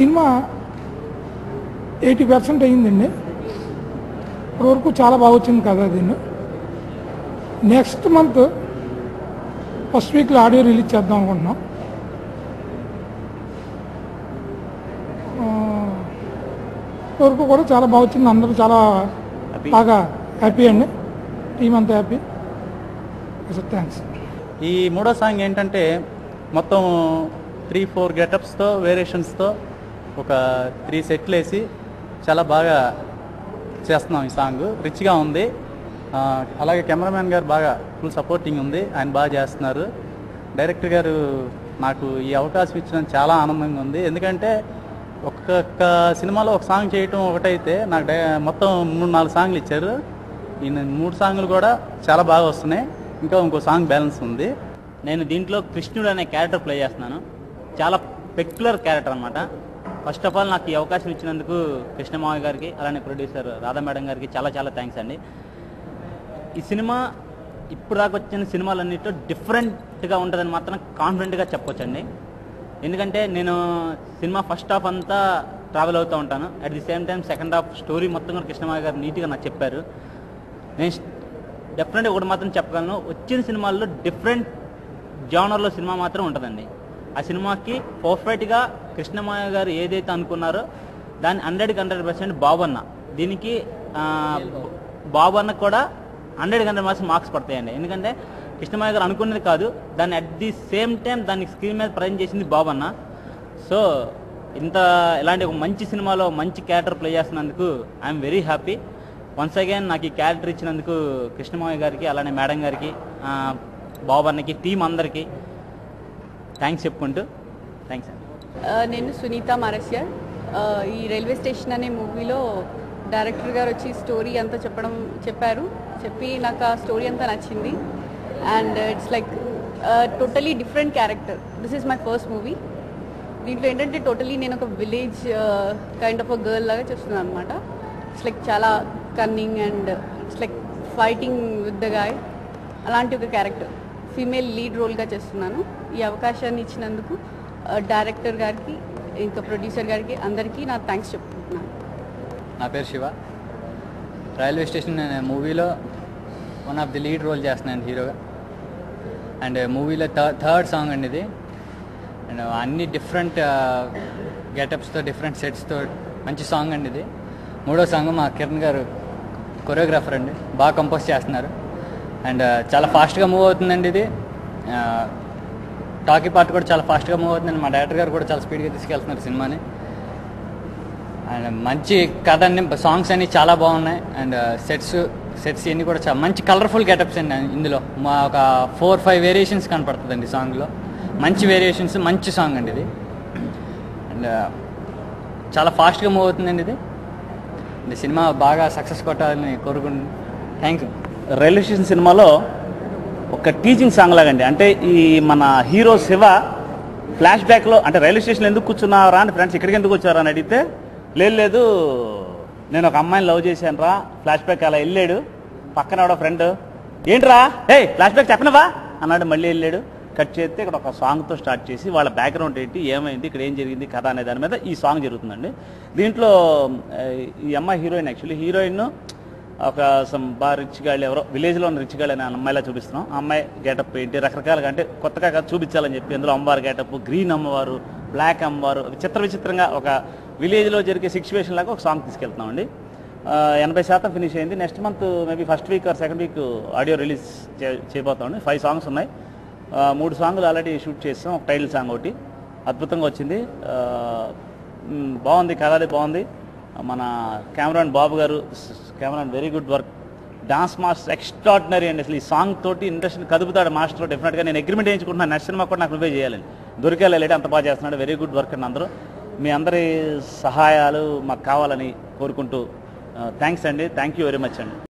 Cinema 80% అయ్యిందండి. ఇప్పటివరకు చాలా బాగా వచ్చింది కదా. దీన్ని నెక్స్ట్ మంత్ ఫస్ట్ వీక్లో ఆడియో రిలీజ్ చేద్దాం అనుకుంటున్నాం. ఇప్పటివరకు కూడా చాలా బాగా వచ్చింది. అందరూ చాలా బాగా హ్యాపీ అండి. టీం అంతా హ్యాపీ. థ్యాంక్స్. ఈ మూడో సాంగ్ ఏంటంటే మొత్తం 3-4 గెటప్స్తో వేరియేషన్స్తో ఒక 3 సెట్లు వేసి చాలా బాగా చేస్తున్నాం. ఈ సాంగ్ రిచ్గా ఉంది. అలాగే కెమెరామ్యాన్ గారు బాగా ఫుల్ సపోర్టింగ్ ఉంది. ఆయన బాగా చేస్తున్నారు. డైరెక్టర్ గారు నాకు ఈ అవకాశం ఇచ్చినందుకు చాలా ఆనందంగా ఉంది. ఎందుకంటే ఒక్కొక్క సినిమాలో ఒక సాంగ్ చేయటం ఒకటైతే నాకు మొత్తం 3-4 సాంగ్లు ఇచ్చారు. ఈ 3 సాంగ్లు కూడా చాలా బాగా వస్తున్నాయి. ఇంకో సాంగ్ బ్యాలెన్స్ ఉంది. నేను దీంట్లో కృష్ణుడు అనే క్యారెక్టర్ ప్లే చేస్తున్నాను. చాలా పెక్యులర్ క్యారెక్టర్ అనమాట. ఫస్ట్ ఆఫ్ ఆల్ నాకు ఈ అవకాశం ఇచ్చినందుకు కృష్ణమావయ్య గారికి, అలానే ప్రొడ్యూసర్ రాధా మేడం గారికి చాలా చాలా థ్యాంక్స్ అండి. ఈ సినిమా ఇప్పుడు దాకా వచ్చిన సినిమాలన్నిటిలో డిఫరెంట్గా ఉంటుందని మాత్రం కాన్ఫిడెంట్గా చెప్పొచ్చండి. ఎందుకంటే నేను సినిమా ఫస్ట్ హాఫ్ అంతా ట్రావెల్ అవుతూ ఉంటాను. At the same time second half story మొత్తం కూడా కృష్ణమావయ్య గారు నీట్గా నాకు చెప్పారు. నేను డెఫినెట్గా ఒకటి మాత్రం చెప్పగలను, వచ్చిన సినిమాల్లో డిఫరెంట్ జానర్లో సినిమా మాత్రం ఉంటుందండి. ఆ సినిమాకి పర్ఫెక్ట్గా కృష్ణమావయ్య గారు ఏదైతే అనుకున్నారో దాన్ని 100కి 100% బాబన్న. దీనికి బాబన్న కూడా 100కి 100% మార్క్స్ పడతాయండి. ఎందుకంటే కృష్ణమావయ్య గారు అనుకున్నది కాదు, దాన్ని అట్ ది సేమ్ టైం దాన్ని స్క్రీన్ మీద ప్రజెంట్ చేసింది బాబన్న. సో ఇలాంటి ఒక మంచి సినిమాలో మంచి క్యారెక్టర్ ప్లే చేస్తున్నందుకు I'm very happy. Once again నాకు ఈ క్యారెక్టర్ ఇచ్చినందుకు కృష్ణమావయ్య గారికి, అలానే మేడం గారికి, బాబన్నకి, టీం అందరికీ థ్యాంక్స్ చెప్పుకుంటూ థ్యాంక్స్ అండి. నేను సునీత మారస్యర్. ఈ రైల్వే స్టేషన్ అనే మూవీలో డైరెక్టర్ గారు వచ్చి స్టోరీ అంతా చెప్పి నాకు ఆ స్టోరీ అంతా నచ్చింది. And it's like totally different character. This is my first movie. దీంట్లో ఏంటంటే టోటలీ నేను ఒక village kind of a girl లాగా చేస్తున్నాను అనమాట. ఇట్స్ లైక్ చాలా cunning and it's like fighting with the guy, అలాంటి ఒక క్యారెక్టర్ ఫీమేల్ లీడ్ రోల్గా చేస్తున్నాను. ఈ అవకాశాన్ని ఇచ్చినందుకు డైరెక్టర్ గారికి, ఇంకా ప్రొడ్యూసర్ గారికి అందరికీ నా థ్యాంక్స్ చెప్పుకుంటున్నాను. నా పేరు శివ. రైల్వే స్టేషన్ మూవీలో one of the lead role చేస్తున్నాను హీరోగా. అండ్ మూవీలో థర్డ్ సాంగ్ అండి ఇది. అండ్ అన్ని డిఫరెంట్ గెటప్స్తో, డిఫరెంట్ సెట్స్తో మంచి సాంగ్ అండి ఇది. మూడో సాంగ్ మా కిరణ్ గారు కొరియోగ్రాఫర్ అండి, బాగా కంపోజ్ చేస్తున్నారు. అండ్ చాలా ఫాస్ట్గా మూవ్ అవుతుందండి ఇది. టాకీ పార్ట్ కూడా చాలా ఫాస్ట్గా మూవ్ అవుతుందండి. మా డైరెక్టర్ గారు కూడా చాలా స్పీడ్గా తీసుకెళ్తున్నారు సినిమాని. అండ్ మంచి కథ అన్ని, సాంగ్స్ అన్నీ చాలా బాగున్నాయి. అండ్ సెట్స్ ఇవన్నీ కూడా చాలా మంచి కలర్ఫుల్ గెటప్స్ అండి. ఇందులో మా ఒక 4-5 వేరియేషన్స్ కనపడుతుందండి సాంగ్లో. మంచి వేరియేషన్స్, మంచి సాంగ్ అండి ఇది. అండ్ చాలా ఫాస్ట్గా మూవ్ అవుతుందండి ఇది. సినిమా బాగా సక్సెస్ కొట్టాలని కోరుకుంటున్నాను. Thank you. రైల్వే స్టేషన్ సినిమాలో ఒక టీచింగ్ సాంగ్ లాగండి. అంటే ఈ మన హీరో శివ ఫ్లాష్ బ్యాక్లో, అంటే రైల్వే స్టేషన్లో ఎందుకు కూర్చున్నారా అని ఫ్రెండ్స్ ఇక్కడికి ఎందుకు వచ్చారా అని అడిగితే, లేదు నేను ఒక అమ్మాయిని లవ్ చేశాను రా, ఫ్లాష్ బ్యాక్ అలా వెళ్ళాడు. పక్కన ఒక ఫ్రెండ్, ఏంట్రా ఫ్లాష్ బ్యాక్ చెప్పనవా అన్నాడు. మళ్ళీ వెళ్ళాడు. కట్ చేస్తే ఇక్కడ ఒక సాంగ్తో స్టార్ట్ చేసి వాళ్ళ బ్యాక్గ్రౌండ్ ఏంటి, ఏమైంది, ఇక్కడ ఏం జరిగింది కథ అనే దాని మీద ఈ సాంగ్ జరుగుతుందండి. దీంట్లో ఈ అమ్మాయి హీరోయిన్, యాక్చువల్లీ హీరోయిన్ ఒక బాగా రిచ్ గాళ్ళు, ఎవరో విలేజ్లో ఉన్న రిచ్ గాళ్ళు అనే అమ్మాయిలా చూపిస్తున్నాం. ఆ అమ్మాయి గెటప్ ఏంటి రకరకాలుగా, అంటే కొత్తగా చూపించాలని చెప్పి అందులో అమ్మవారు గెటప్, గ్రీన్ అమ్మవారు, బ్లాక్ అమ్మవారు, విచిత్రంగా ఒక విలేజ్లో జరిగే సిచ్యువేషన్ లాగా ఒక సాంగ్ తీసుకెళ్తున్నామండి. 80% ఫినిష్ అయింది. Next month maybe first week or second week audio release చేయబోతామండి. 5 సాంగ్స్ ఉన్నాయి. 3 సాంగ్లు ఆల్రెడీ షూట్ చేస్తాం. ఒక టైటిల్ సాంగ్ ఒకటి అద్భుతంగా వచ్చింది. బాగుంది, కథ అది బాగుంది. మన కెమెరాన్ బాబు గారు, Cameron very good work. Dance master extraordinary అండి. అసలు ఈ సాంగ్ తోటి ఇండస్ట్రీని కదుపుతాడు మాస్టర్. డెఫినెట్గా నేను అగ్రిమెంట్ వేయించుకుంటున్నాను, నెక్స్ట్ సినిమా కూడా నాకు నువ్వే చేయాలని. దొరికేలేడు, అంత బాగా చేస్తున్నాడు. వెరీ గుడ్ వర్క్ అండి. అందరూ మీ అందరి సహాయాలు మాకు కావాలని కోరుకుంటూ థ్యాంక్స్ అండి. థ్యాంక్ యూ వెరీ మచ్ అండి.